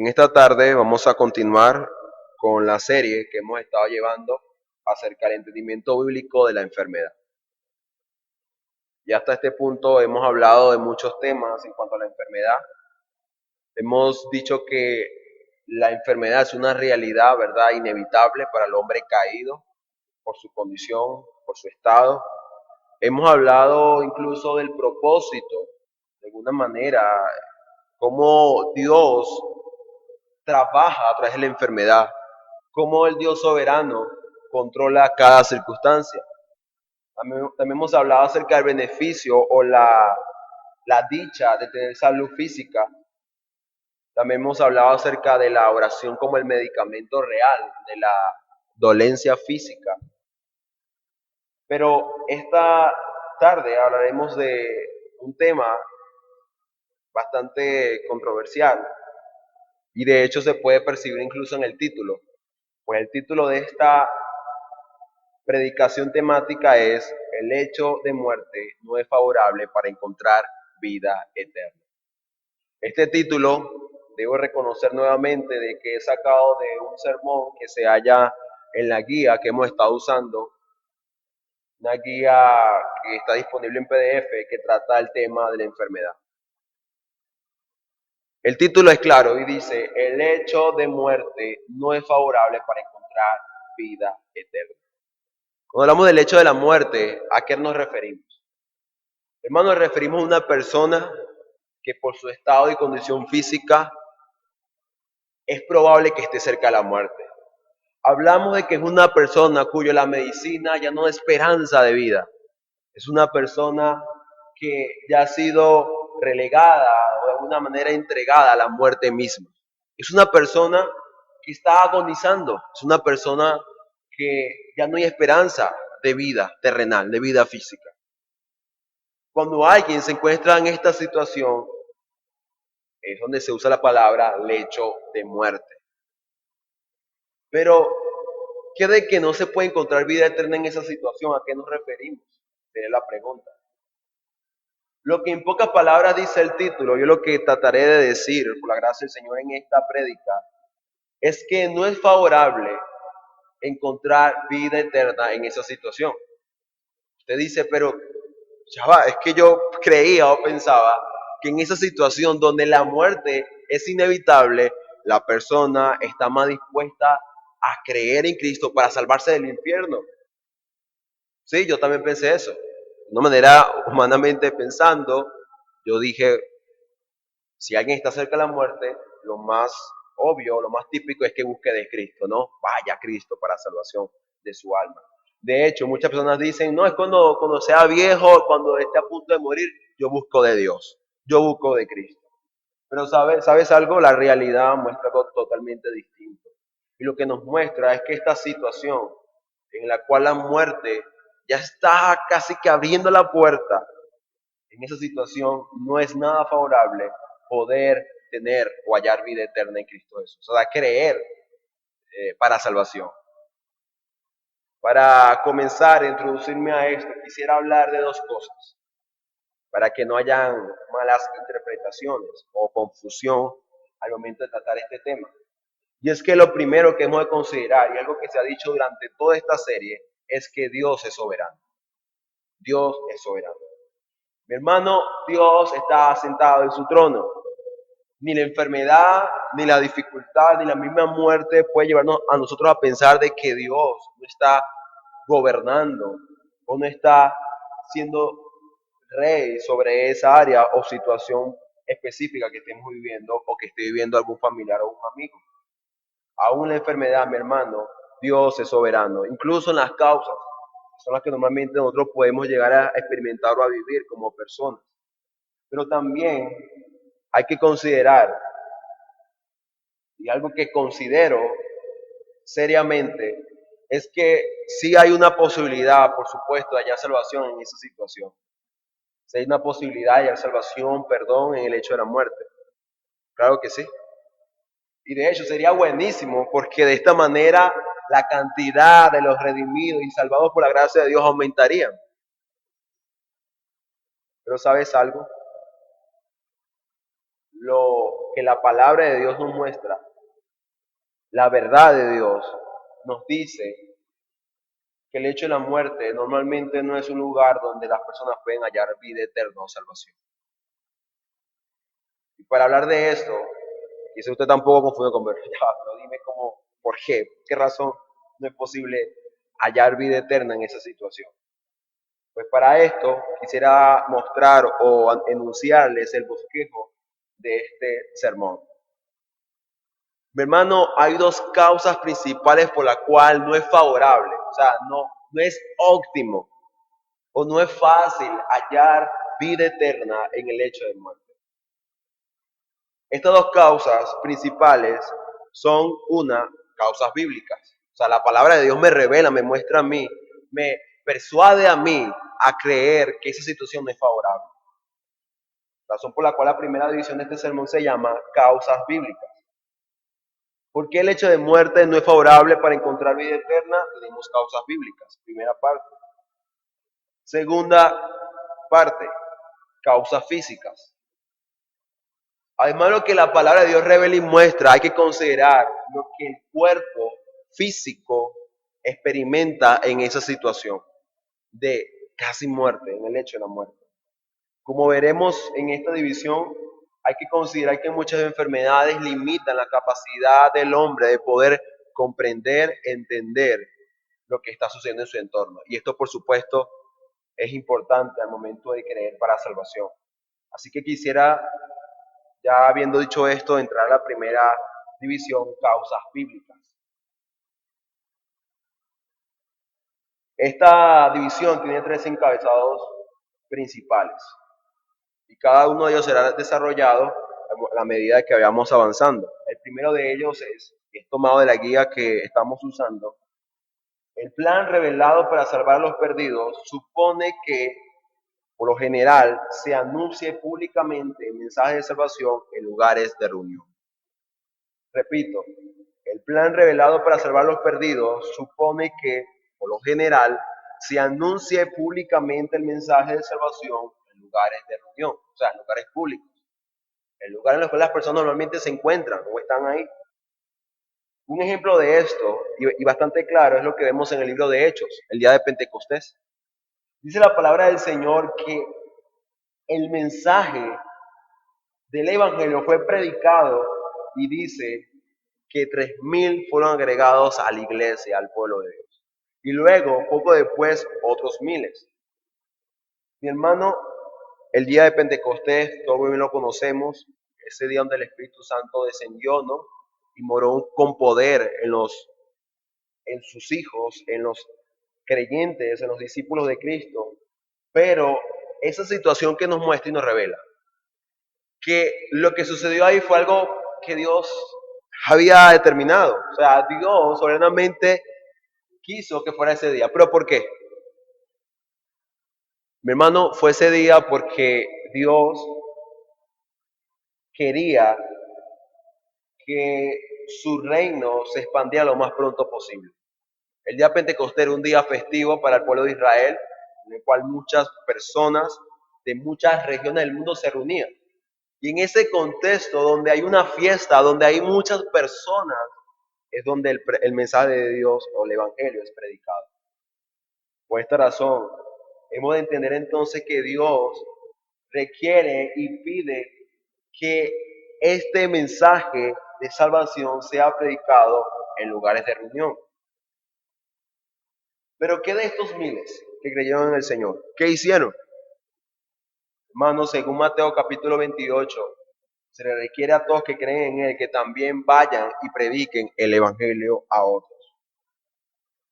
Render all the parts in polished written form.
esta tarde vamos a continuar con la serie que hemos estado llevando acerca del entendimiento bíblico de la enfermedad. Y hasta este punto hemos hablado de muchos temas en cuanto a la enfermedad. Hemos dicho que la enfermedad es una realidad, ¿verdad?, inevitable para el hombre caído por su condición, por su estado. Hemos hablado incluso del propósito, de alguna manera, cómo Dios trabaja a través de la enfermedad, cómo el Dios soberano controla cada circunstancia. También hemos hablado acerca del beneficio o la dicha de tener salud física. También hemos hablado acerca de la oración como el medicamento real de la dolencia física. Pero esta tarde hablaremos de un tema bastante controversial y de hecho se puede percibir incluso en el título. Pues el título de esta predicación temática es "El hecho de muerte no es favorable para encontrar vida eterna". Este título debo reconocer nuevamente de que he sacado de un sermón que se halla en la guía que hemos estado usando, una guía que está disponible en PDF que trata el tema de la enfermedad. El título es claro y dice: "El hecho de muerte no es favorable para encontrar vida eterna". Cuando hablamos del hecho de la muerte, ¿a qué nos referimos? Hermano, nos referimos a una persona que por su estado y condición física es probable que esté cerca de la muerte. Hablamos de que es una persona cuyo la medicina ya no da esperanza de vida. Es una persona que ya ha sido relegada o de alguna manera entregada a la muerte misma. Es una persona que está agonizando. Es una persona que ya no hay esperanza de vida terrenal, de vida física. Cuando alguien se encuentra en esta situación, es donde se usa la palabra lecho de muerte. Pero, ¿qué de que no se puede encontrar vida eterna en esa situación? ¿A qué nos referimos? Sería la pregunta. Lo que en pocas palabras dice el título, yo lo que trataré de decir, por la gracia del Señor en esta prédica, es que no es favorable encontrar vida eterna en esa situación. Usted dice, pero ya va, es que yo creía o pensaba que en esa situación donde la muerte es inevitable, la persona está más dispuesta a creer en Cristo para salvarse del infierno. Sí, yo también pensé eso. De una manera humanamente pensando, yo dije, si alguien está cerca de la muerte, lo más obvio, lo más típico es que busque de Cristo, ¿no? Vaya a Cristo para salvación de su alma. De hecho, muchas personas dicen, no, es cuando sea viejo, cuando esté a punto de morir, yo busco de Dios, yo busco de Cristo. Pero ¿sabes algo? La realidad muestra algo totalmente distinto. Y lo que nos muestra es que esta situación en la cual la muerte ya está casi que abriendo la puerta, en esa situación no es nada favorable poder tener o hallar vida eterna en Cristo Jesús. O sea, creer para salvación. Para comenzar a introducirme a esto, quisiera hablar de dos cosas, para que no hayan malas interpretaciones o confusión al momento de tratar este tema. Y es que lo primero que hemos de considerar, y algo que se ha dicho durante toda esta serie, es que Dios es soberano. Dios es soberano. Mi hermano, Dios está sentado en su trono. Ni la enfermedad, ni la dificultad, ni la misma muerte puede llevarnos a nosotros a pensar de que Dios no está gobernando o no está siendo rey sobre esa área o situación específica que estemos viviendo o que esté viviendo algún familiar o un amigo. Aún la enfermedad, mi hermano, Dios es soberano, incluso en las causas, son las que normalmente nosotros podemos llegar a experimentar o a vivir como personas. Pero también hay que considerar, y algo que considero seriamente, es que sí hay una posibilidad, por supuesto, de hallar salvación en esa situación. Sí hay una posibilidad de hallar salvación, perdón, en el hecho de la muerte. Claro que sí. Y de hecho sería buenísimo porque de esta manera la cantidad de los redimidos y salvados por la gracia de Dios aumentaría. Pero ¿sabes algo? Lo que la palabra de Dios nos muestra, la verdad de Dios nos dice que el hecho de la muerte normalmente no es un lugar donde las personas pueden hallar vida eterna o salvación. Y para hablar de esto, quizá usted tampoco confunde con, pero dime cómo, por qué razón no es posible hallar vida eterna en esa situación. Pues para esto quisiera mostrar o enunciarles el bosquejo de este sermón. Mi hermano, hay dos causas principales por las cuales no es favorable, o sea, no es óptimo o no es fácil hallar vida eterna en el hecho de muerte. Estas dos causas principales son causas bíblicas. O sea, la palabra de Dios me revela, me muestra a mí, me persuade a mí a creer que esa situación no es favorable. Razón por la cual la primera división de este sermón se llama causas bíblicas. ¿Por qué el hecho de muerte no es favorable para encontrar vida eterna? Tenemos causas bíblicas, primera parte. Segunda parte, causas físicas. Además de lo que la palabra de Dios revela y muestra, hay que considerar lo que el cuerpo físico experimenta en esa situación de casi muerte, en el hecho de la muerte. Como veremos en esta división, hay que considerar que muchas enfermedades limitan la capacidad del hombre de poder comprender, entender lo que está sucediendo en su entorno. Y esto, por supuesto, es importante al momento de creer para salvación. Así que quisiera, ya habiendo dicho esto, entrar a la primera división, causas bíblicas. Esta división tiene tres encabezados principales y cada uno de ellos será desarrollado a la medida que vayamos avanzando. El primero de ellos es tomado de la guía que estamos usando. El plan revelado para salvar a los perdidos supone que, por lo general, se anuncie públicamente el mensaje de salvación en lugares de reunión. Repito, el plan revelado para salvar a los perdidos supone que, por lo general, se anuncie públicamente el mensaje de salvación en lugares de reunión, o sea, en lugares públicos, en lugares en los que las personas normalmente se encuentran o están ahí. Un ejemplo de esto, y bastante claro, es lo que vemos en el libro de Hechos, el día de Pentecostés. Dice la palabra del Señor que el mensaje del Evangelio fue predicado y dice que 3,000 fueron agregados a la iglesia, al pueblo de Dios. Y luego, poco después, otros miles. Mi hermano, el día de Pentecostés, todos bien lo conocemos, ese día donde el Espíritu Santo descendió, ¿no? Y moró con poder en sus hijos, en los creyentes, en los discípulos de Cristo. Pero esa situación que nos muestra y nos revela que lo que sucedió ahí fue algo que Dios había determinado. O sea, Dios soberanamente quiso que fuera ese día. ¿Pero por qué? Mi hermano, fue ese día porque Dios quería que su reino se expandiera lo más pronto posible. El día de Pentecostés era un día festivo para el pueblo de Israel, en el cual muchas personas de muchas regiones del mundo se reunían. Y en ese contexto donde hay una fiesta, donde hay muchas personas, es donde el mensaje de Dios o el Evangelio es predicado. Por esta razón, hemos de entender entonces que Dios requiere y pide que este mensaje de salvación sea predicado en lugares de reunión. Pero ¿qué de estos miles que creyeron en el Señor? ¿Qué hicieron? Hermanos, según Mateo capítulo 28, se le requiere a todos que creen en Él que también vayan y prediquen el Evangelio a otros.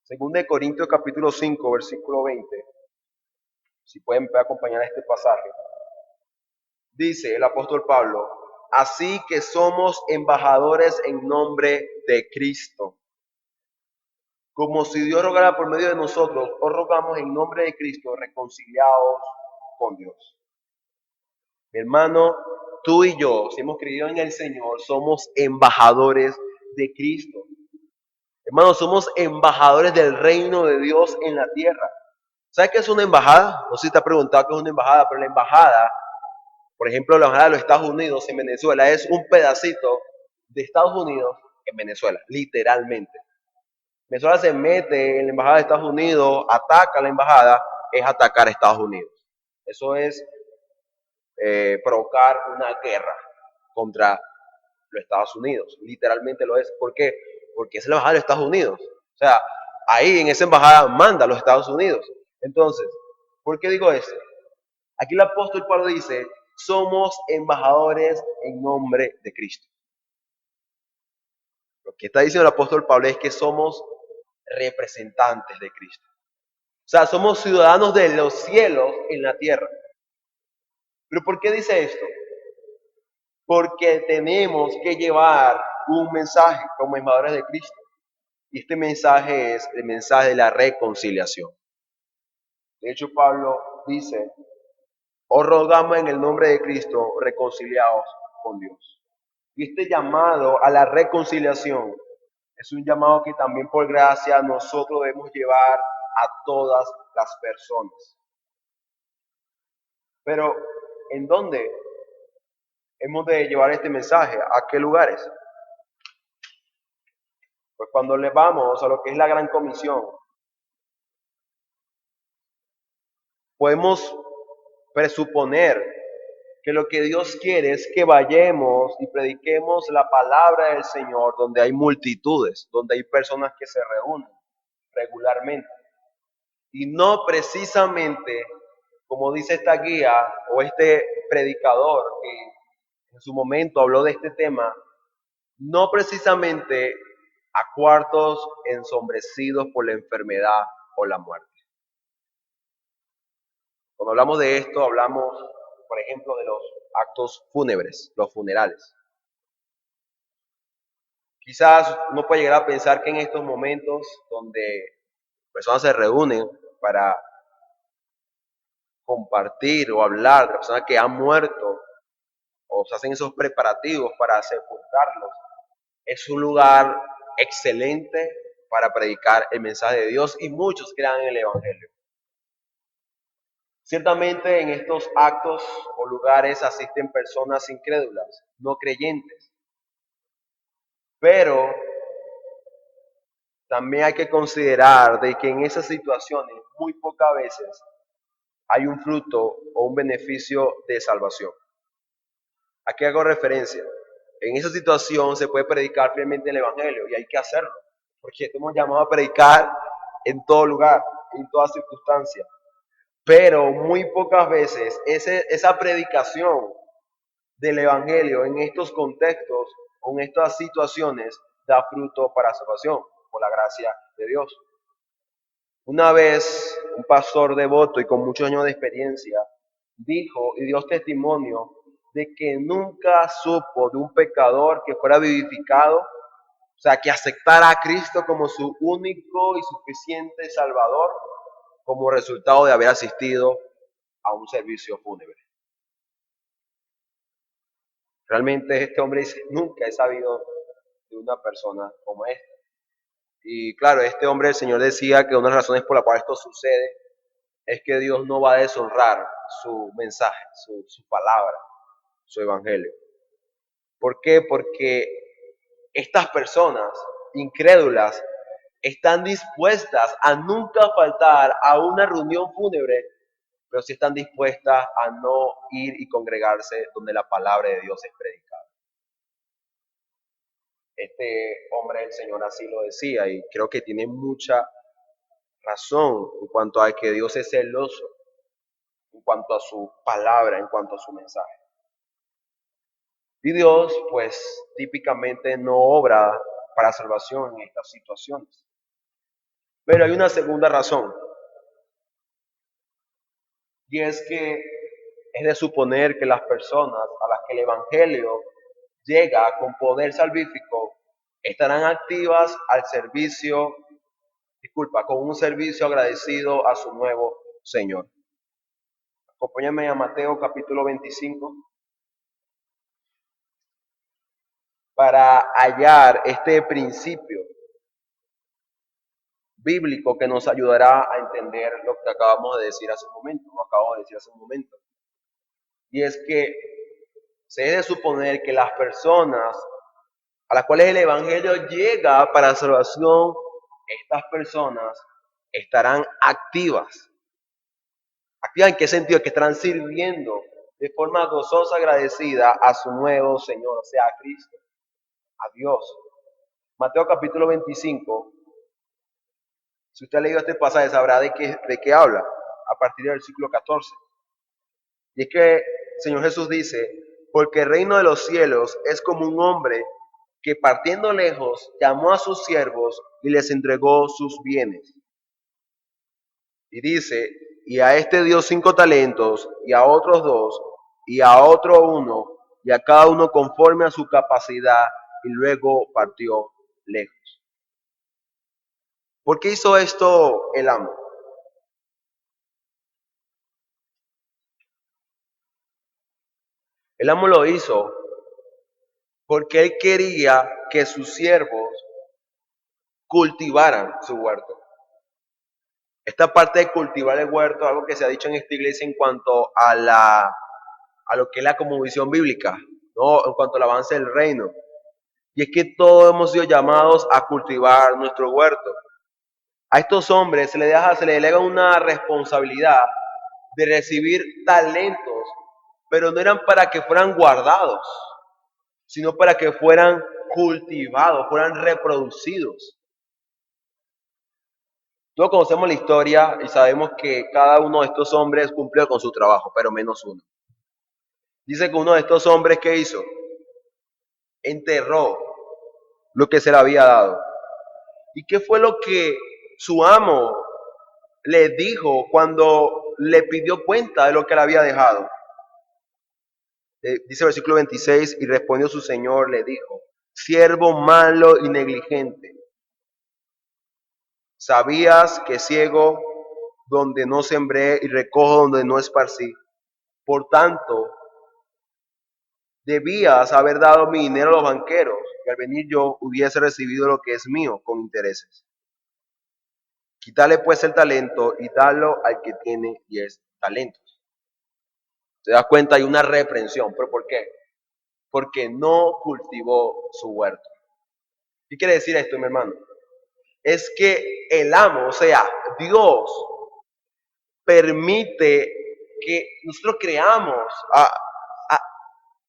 Según de Corintios capítulo 5, versículo 20, si pueden acompañar a este pasaje, dice el apóstol Pablo, así que somos embajadores en nombre de Cristo. Como si Dios rogara por medio de nosotros, os rogamos en nombre de Cristo, reconciliados con Dios. Mi hermano, tú y yo, si hemos creído en el Señor, somos embajadores de Cristo. Hermano, somos embajadores del reino de Dios en la tierra. ¿Sabes qué es una embajada? No sé si te has preguntado qué es una embajada, pero la embajada Por ejemplo, la embajada de los Estados Unidos en Venezuela es un pedacito de Estados Unidos en Venezuela, literalmente. Venezuela se mete en la embajada de Estados Unidos, ataca a la embajada, es atacar a Estados Unidos. Eso es provocar una guerra contra los Estados Unidos. Literalmente lo es. ¿Por qué? Porque es la embajada de los Estados Unidos. O sea, ahí en esa embajada manda a los Estados Unidos. Entonces, ¿por qué digo esto? Aquí el apóstol Pablo dice, somos embajadores en nombre de Cristo. Lo que está diciendo el apóstol Pablo es que somos representantes de Cristo. O sea, somos ciudadanos de los cielos en la tierra. ¿Pero por qué dice esto? Porque tenemos que llevar un mensaje como embajadores de Cristo. Y este mensaje es el mensaje de la reconciliación. De hecho, Pablo dice, os rogamos en el nombre de Cristo, reconciliaos con Dios. Y este llamado a la reconciliación es un llamado que también por gracia nosotros debemos llevar a todas las personas. Pero, ¿en dónde hemos de llevar este mensaje? ¿A qué lugares? Pues cuando le vamos a lo que es la gran comisión, podemos presuponer que lo que Dios quiere es que vayamos y prediquemos la palabra del Señor donde hay multitudes, donde hay personas que se reúnen regularmente. Y no precisamente, como dice esta guía o este predicador que en su momento habló de este tema, no precisamente a cuartos ensombrecidos por la enfermedad o la muerte. Cuando hablamos de esto, hablamos, por ejemplo, de los actos fúnebres, los funerales. Quizás uno puede llegar a pensar que en estos momentos donde personas se reúnen para compartir o hablar de las personas que han muerto o se hacen esos preparativos para sepultarlos, es un lugar excelente para predicar el mensaje de Dios y muchos crean en el Evangelio. Ciertamente en estos actos o lugares asisten personas incrédulas, no creyentes, pero también hay que considerar de que en esas situaciones muy pocas veces hay un fruto o un beneficio de salvación. ¿A qué hago referencia? En esa situación se puede predicar fielmente el Evangelio y hay que hacerlo, porque estamos llamados a predicar en todo lugar, en toda circunstancia. Pero muy pocas veces esa predicación del Evangelio en estos contextos o en estas situaciones da fruto para salvación, por la gracia de Dios. Una vez un pastor devoto y con muchos años de experiencia dijo y dio testimonio de que nunca supo de un pecador que fuera vivificado, o sea, que aceptara a Cristo como su único y suficiente Salvador como resultado de haber asistido a un servicio fúnebre. Realmente este hombre dice, nunca he sabido de una persona como esta. Y claro, este hombre, el Señor decía que una de las razones por las cuales esto sucede es que Dios no va a deshonrar su mensaje, su palabra, su evangelio. ¿Por qué? Porque estas personas incrédulas están dispuestas a nunca faltar a una reunión fúnebre, pero sí están dispuestas a no ir y congregarse donde la palabra de Dios es predicada. Este hombre, el Señor así lo decía y creo que tiene mucha razón en cuanto a que Dios es celoso, en cuanto a su palabra, en cuanto a su mensaje. Y Dios, pues, típicamente no obra para salvación en estas situaciones. Pero hay una segunda razón, y es que es de suponer que las personas a las que el Evangelio llega con poder salvífico estarán activas al servicio, con un servicio agradecido a su nuevo Señor. Acompáñame a Mateo capítulo 25 para hallar este principio bíblico que nos ayudará a entender lo que acabamos de decir hace un momento, o acabo de decir hace un momento. Y es que se debe suponer que las personas a las cuales el Evangelio llega para salvación, estas personas estarán activas. ¿Activas en qué sentido? Que estarán sirviendo de forma gozosa, agradecida a su nuevo Señor, o sea, a Cristo, a Dios. Mateo capítulo 25, si usted ha leído este pasaje, sabrá de qué habla a partir del versículo 14. Y es que el Señor Jesús dice, porque el reino de los cielos es como un hombre que partiendo lejos llamó a sus siervos y les entregó sus bienes. Y dice, y a este dio 5 talentos, y a otros 2, y a otro 1, y a cada uno conforme a su capacidad, y luego partió lejos. ¿Por qué hizo esto el amo? El amo lo hizo porque él quería que sus siervos cultivaran su huerto. Esta parte de cultivar el huerto, algo que se ha dicho en esta iglesia en cuanto a lo que es la cosmovisión bíblica, ¿no? En cuanto al avance del reino. Y es que todos hemos sido llamados a cultivar nuestro huerto. A estos hombres se les delega una responsabilidad de recibir talentos, pero no eran para que fueran guardados, sino para que fueran cultivados, fueran reproducidos. Todos conocemos la historia y sabemos que cada uno de estos hombres cumplió con su trabajo, pero menos uno. Dice que uno de estos hombres, ¿qué hizo? Enterró lo que se le había dado. ¿Y qué fue lo que su amo le dijo cuando le pidió cuenta de lo que le había dejado? Dice el versículo 26, y respondió su señor, le dijo, siervo malo y negligente, sabías que ciego donde no sembré y recojo donde no esparcí. Por tanto, debías haber dado mi dinero a los banqueros, y al venir yo hubiese recibido lo que es mío con intereses. Quítale pues el talento y dalo al que tiene 10 talentos. ¿Se da cuenta? Hay una reprensión. ¿Pero por qué? Porque no cultivó su huerto. ¿Qué quiere decir esto, mi hermano? Es que el amo, o sea, Dios, permite que nosotros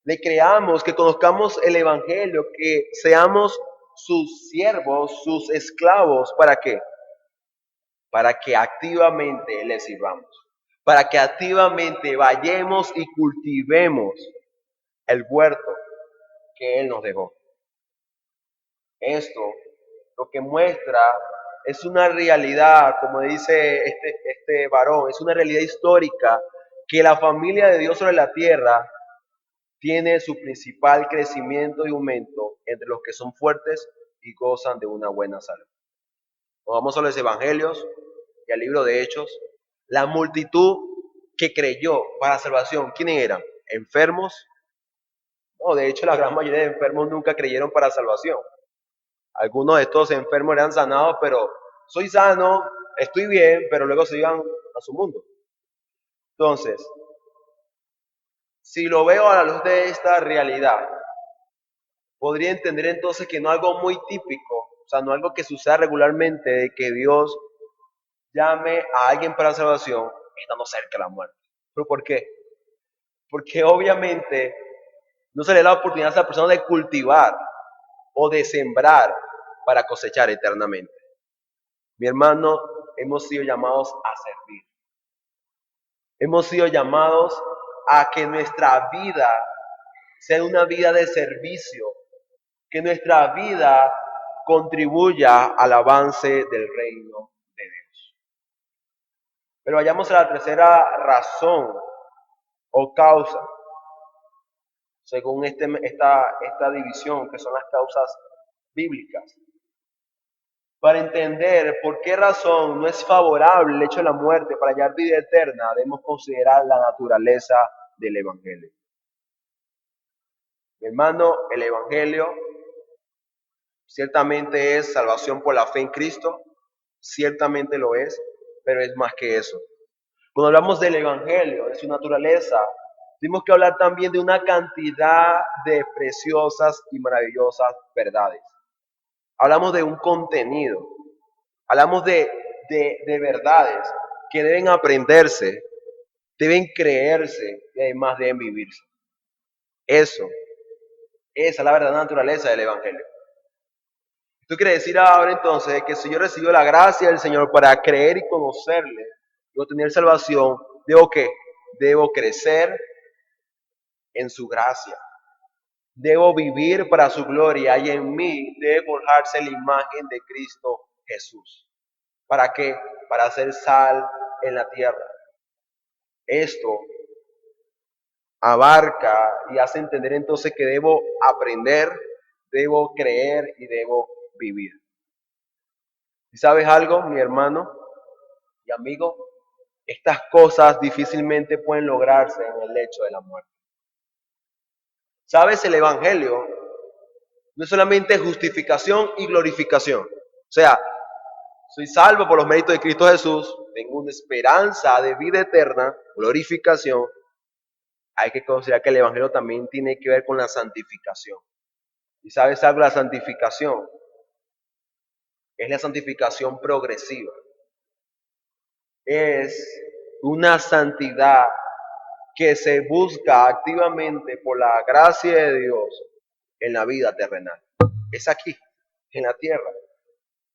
le creamos, que conozcamos el Evangelio, que seamos sus siervos, sus esclavos. ¿Para qué? Para que activamente le sirvamos, para que activamente vayamos y cultivemos el huerto que Él nos dejó. Esto lo que muestra es una realidad, como dice este varón, es una realidad histórica que la familia de Dios sobre la tierra tiene su principal crecimiento y aumento entre los que son fuertes y gozan de una buena salud. Nos vamos a los evangelios y al libro de Hechos. La multitud que creyó para salvación, ¿quiénes eran? ¿Enfermos? No, de hecho la gran mayoría de enfermos nunca creyeron para salvación. Algunos de estos enfermos eran sanados, pero soy sano, estoy bien, pero luego se iban a su mundo. Entonces, si lo veo a la luz de esta realidad, podría entender entonces que no algo muy típico, o sea, no algo que suceda regularmente, de que Dios llame a alguien para salvación estando cerca de la muerte. ¿Pero por qué? Porque obviamente no se le da la oportunidad a esa persona de cultivar o de sembrar para cosechar eternamente. Mi hermano, hemos sido llamados a servir. Hemos sido llamados a que nuestra vida sea una vida de servicio, que nuestra vida contribuya al avance del reino de Dios. Pero vayamos a la tercera razón o causa, según esta división, que son las causas bíblicas. Para entender por qué razón no es favorable el hecho de la muerte para hallar vida eterna, debemos considerar la naturaleza del Evangelio. Mi hermano, el Evangelio ciertamente es salvación por la fe en Cristo, ciertamente lo es, pero es más que eso. Cuando hablamos del Evangelio, de su naturaleza, Tenemos que hablar también de una cantidad de preciosas y maravillosas verdades. Hablamos de un contenido, hablamos de verdades que deben aprenderse, deben creerse y además deben vivirse. Esa es la verdadera naturaleza del Evangelio. Esto quiere decir ahora entonces que si yo recibo la gracia del Señor para creer y conocerle y obtener salvación, ¿debo qué? Debo crecer en su gracia. Debo vivir para su gloria y en mí debe forjarse la imagen de Cristo Jesús. ¿Para qué? Para hacer sal en la tierra. Esto abarca y hace entender entonces que debo aprender, debo creer y debo vivir. ¿Y sabes algo, mi hermano y amigo? Estas cosas difícilmente pueden lograrse en el lecho de la muerte. ¿Sabes? El Evangelio no es solamente justificación y glorificación. O sea, soy salvo por los méritos de Cristo Jesús, tengo una esperanza de vida eterna, glorificación. Hay que considerar que el Evangelio también tiene que ver con la santificación. ¿Y sabes algo? La santificación es la santificación progresiva. Es una santidad que se busca activamente por la gracia de Dios en la vida terrenal. Es aquí, en la tierra,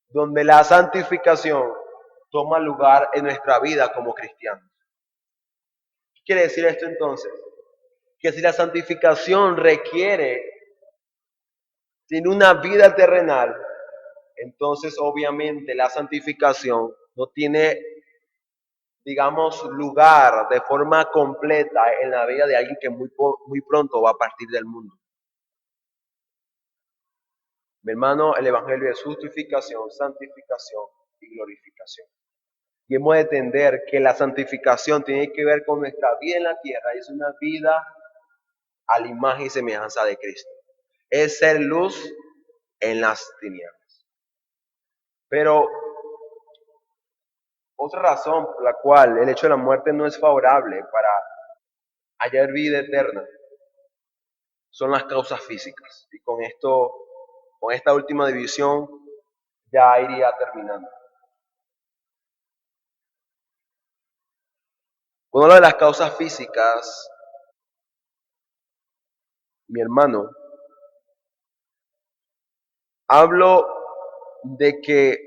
donde la santificación toma lugar en nuestra vida como cristianos. ¿Qué quiere decir esto entonces? Que si la santificación requiere sin una vida terrenal, entonces obviamente la santificación no tiene, digamos, lugar de forma completa en la vida de alguien que muy pronto va a partir del mundo. Mi hermano, el Evangelio es justificación, santificación y glorificación. Y hemos de entender que la santificación tiene que ver con nuestra vida en la tierra, es una vida a la imagen y semejanza de Cristo. Es ser luz en las tinieblas. Pero otra razón por la cual el hecho de la muerte no es favorable para hallar vida eterna son las causas físicas. Y con esto, con esta última división, ya iría terminando. Cuando hablo de las causas físicas, mi hermano, hablo de que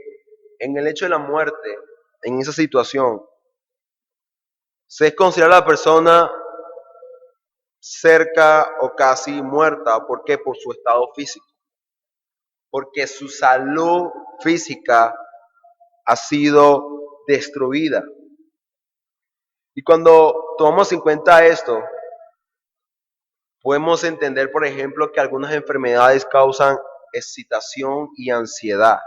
en el hecho de la muerte, en esa situación, se considera a la persona cerca o casi muerta. ¿Por qué? Por su estado físico. Porque su salud física ha sido destruida. Y cuando tomamos en cuenta esto, podemos entender, por ejemplo, que algunas enfermedades causan excitación y ansiedad.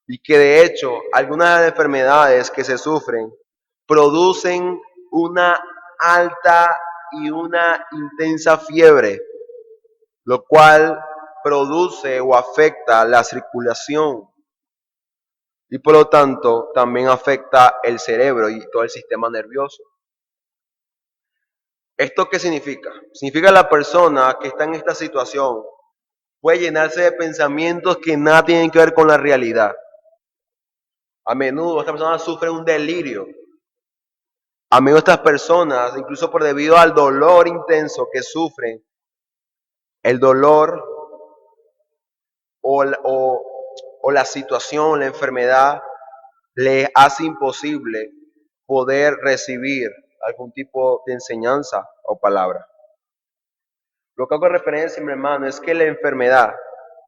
Y que de hecho, algunas enfermedades que se sufren producen una alta y una intensa fiebre, lo cual produce o afecta la circulación y por lo tanto también afecta el cerebro y todo el sistema nervioso. ¿Esto qué significa? Significa que la persona que está en esta situación puede llenarse de pensamientos que nada tienen que ver con la realidad. A menudo esta persona sufre un delirio. A menudo estas personas, incluso por debido al dolor intenso que sufren, el dolor o la situación, la enfermedad, les hace imposible poder recibir algún tipo de enseñanza o palabra. Lo que hago referencia, mi hermano, es que la enfermedad,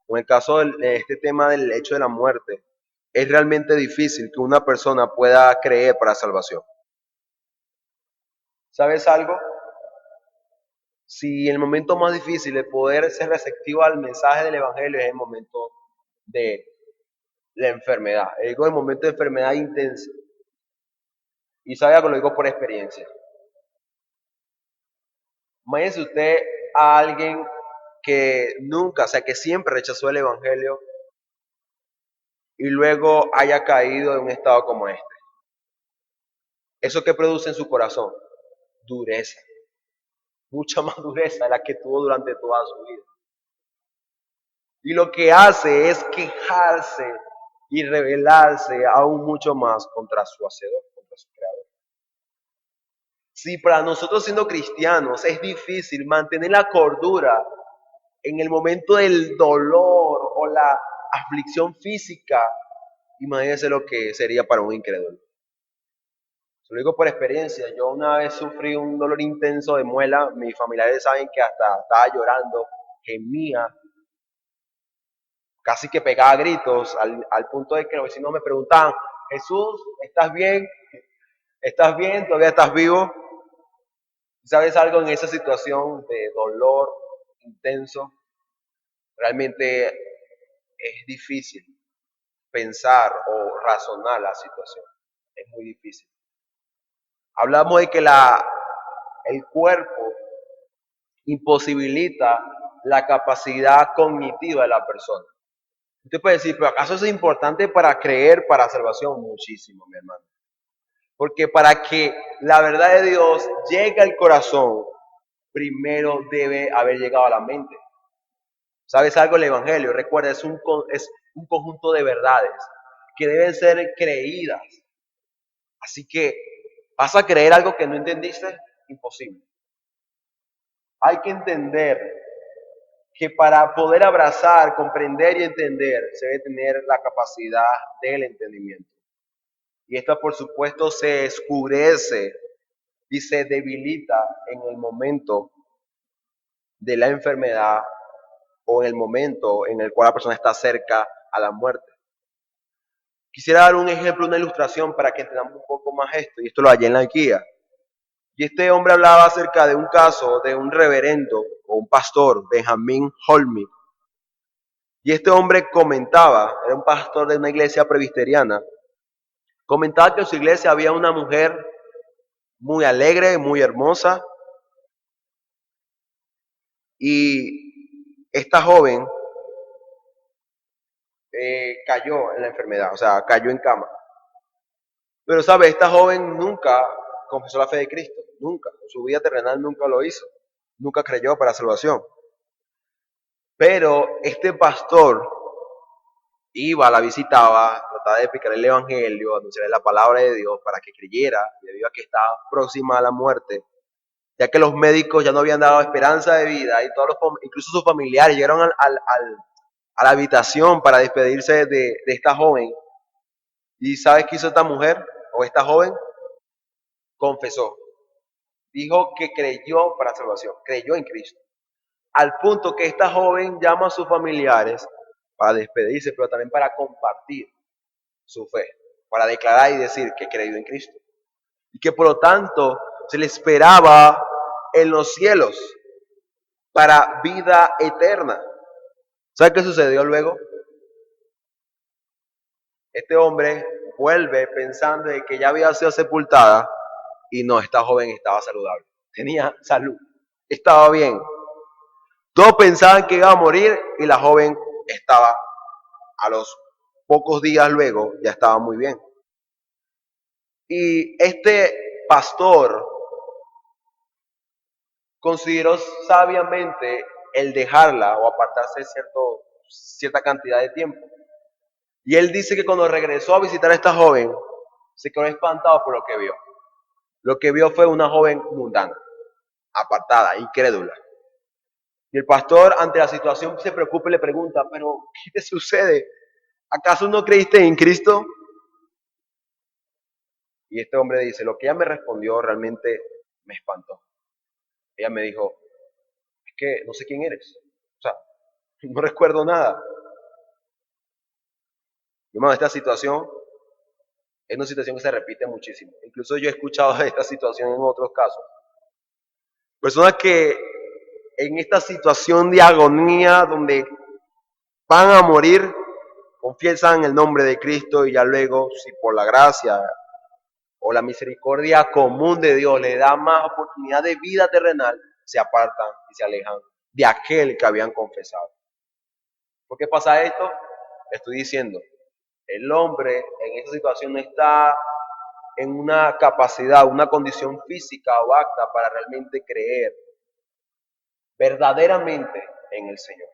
o en el caso de este tema del hecho de la muerte, es realmente difícil que una persona pueda creer para salvación. ¿Sabes algo? Si el momento más difícil de poder ser receptivo al mensaje del Evangelio es el momento de la enfermedad, digo el momento de enfermedad intensa. Y sabe algo, lo digo por experiencia. Imagínese usted a alguien que nunca, o sea, que siempre rechazó el Evangelio y luego haya caído en un estado como este. ¿Eso qué produce en su corazón? Dureza. mucha más dureza de la que tuvo durante toda su vida. Y lo que hace es quejarse y rebelarse aún mucho más contra su hacedor, contra su creador. Si para nosotros siendo cristianos es difícil mantener la cordura en el momento del dolor o la aflicción física, imagínense lo que sería para un incrédulo. Lo digo por experiencia, yo una vez sufrí un dolor intenso de muela, mis familiares saben que hasta estaba llorando, gemía, casi que pegaba gritos, al punto de que los vecinos me preguntaban, Jesús, ¿estás bien? ¿Estás bien? ¿Todavía estás vivo? ¿Sabes algo en esa situación de dolor intenso? Realmente es difícil pensar o razonar la situación. Es muy difícil. Hablamos de que el cuerpo imposibilita la capacidad cognitiva de la persona. Usted puede decir, pero ¿acaso es importante para creer para salvación? Muchísimo, mi hermano. Porque para que la verdad de Dios llegue al corazón, primero debe haber llegado a la mente. ¿Sabes algo? El Evangelio, recuerda, es un conjunto de verdades que deben ser creídas. Así que, ¿vas a creer algo que no entendiste? Imposible. Hay que entender que para poder abrazar, comprender y entender, se debe tener la capacidad del entendimiento. Y esta, por supuesto, se escurece y se debilita en el momento de la enfermedad o en el momento en el cual la persona está cerca a la muerte. Quisiera dar un ejemplo, una ilustración para que entendamos un poco más esto, y esto lo hallé en la guía. Y este hombre hablaba acerca de un caso de un reverendo o un pastor, Benjamin Holmick. Y este hombre comentaba, era un pastor de una iglesia presbiteriana, comentaba que en su iglesia había una mujer muy alegre, muy hermosa, y esta joven cayó en la enfermedad, o sea, cayó en cama. Pero, ¿sabe? Esta joven nunca confesó la fe de Cristo, nunca. En su vida terrenal nunca lo hizo, nunca creyó para salvación. Pero este pastor iba, la visitaba, trataba de explicar el evangelio, anunciarle la palabra de Dios para que creyera, debido a que estaba próxima a la muerte, ya que los médicos ya no habían dado esperanza de vida y incluso sus familiares llegaron a la habitación para despedirse de esta joven. ¿Y sabes qué hizo esta mujer o esta joven? Confesó. Dijo que creyó para salvación, creyó en Cristo. Al punto que esta joven llama a sus familiares para despedirse, pero también para compartir su fe, para declarar y decir que creyó en Cristo. Y que por lo tanto se le esperaba en los cielos para vida eterna. ¿Sabe qué sucedió luego? Este hombre vuelve pensando de que ya había sido sepultada y no, esta joven estaba saludable, tenía salud, estaba bien. Todos pensaban que iba a morir y la joven estaba, a los pocos días luego, ya estaba muy bien. Y este pastor consideró sabiamente el dejarla o apartarse cierta cantidad de tiempo. Y él dice que cuando regresó a visitar a esta joven, se quedó espantado por lo que vio. Lo que vio fue una joven mundana, apartada, incrédula. Y el pastor, ante la situación, se preocupa y le pregunta, pero ¿qué te sucede? ¿Acaso no creíste en Cristo? Y este hombre dice, lo que ella me respondió realmente me espantó. Ella me dijo, es que no sé quién eres. O sea, no recuerdo nada. Mi hermano, esta situación es una situación que se repite muchísimo. Incluso yo he escuchado de esta situación en otros casos. Personas que en esta situación de agonía, donde van a morir, confiesan el nombre de Cristo y ya luego, si por la gracia o la misericordia común de Dios le da más oportunidad de vida terrenal, se apartan y se alejan de aquel que habían confesado. ¿Por qué pasa esto? Estoy diciendo, el hombre en esta situación no está en una capacidad, una condición física o apta para realmente creer verdaderamente en el Señor.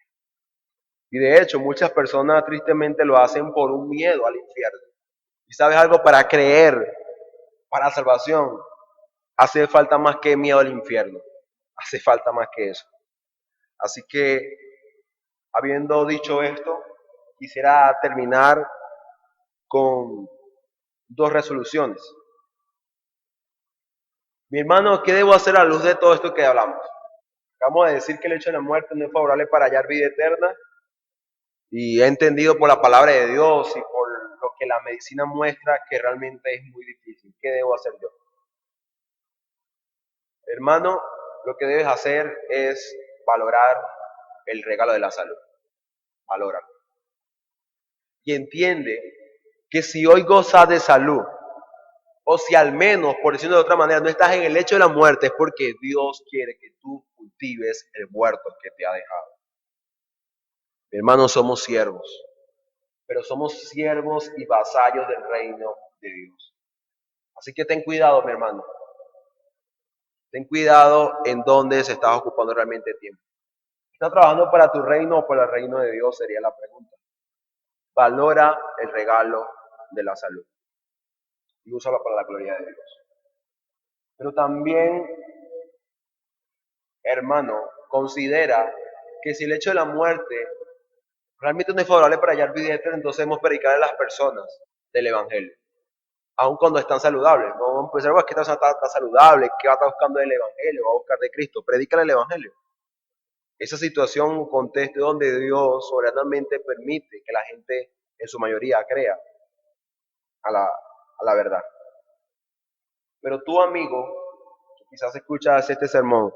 Y de hecho, muchas personas tristemente lo hacen por un miedo al infierno. Y sabes algo, para creer, para salvación, hace falta más que miedo al infierno. Hace falta más que eso. Así que, habiendo dicho esto, quisiera terminar con dos resoluciones. Mi hermano, ¿qué debo hacer a la luz de todo esto que hablamos? Acabamos de decir que el hecho de la muerte no es favorable para hallar vida eterna, y he entendido por la palabra de Dios y por lo que la medicina muestra que realmente es muy difícil. ¿Qué debo hacer yo? Hermano, lo que debes hacer es valorar el regalo de la salud. Valóralo. Y entiende que si hoy gozas de salud, o si al menos, por decirlo de otra manera, no estás en el lecho de la muerte, es porque Dios quiere que tú cultives el huerto que te ha dejado. Mi hermano, somos siervos, pero somos siervos y vasallos del reino de Dios. Así que ten cuidado, mi hermano. Ten cuidado en dónde se está ocupando realmente tiempo. ¿Estás trabajando para tu reino o para el reino de Dios? Sería la pregunta. Valora el regalo de la salud y úsalo para la gloria de Dios. Pero también, hermano, considera que si el hecho de la muerte realmente no es favorable para hallar vida eterna, entonces debemos predicar a las personas del Evangelio, aun cuando están saludables. No vamos a pensar, que esta persona está saludable, que va a estar buscando el Evangelio, va a buscar de Cristo. Predica el Evangelio. Esa situación, un contexto donde Dios soberanamente permite que la gente en su mayoría crea a la verdad. Pero tú, amigo, que quizás escuchas este sermón,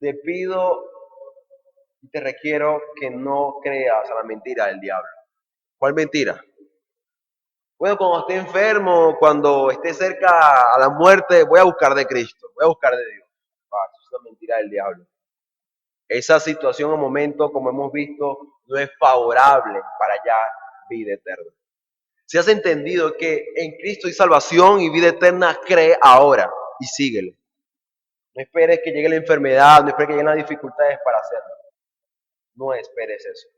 te pido y te requiero que no creas a la mentira del diablo. ¿Cuál mentira? Bueno, cuando esté enfermo, cuando esté cerca a la muerte, voy a buscar de Cristo, voy a buscar de Dios. Eso es una mentira del diablo. Esa situación o momento, como hemos visto, no es favorable para ya vida eterna. Si has entendido que en Cristo hay salvación y vida eterna, cree ahora y síguele. No esperes que llegue la enfermedad, no esperes que lleguen las dificultades para hacerlo. No esperes eso.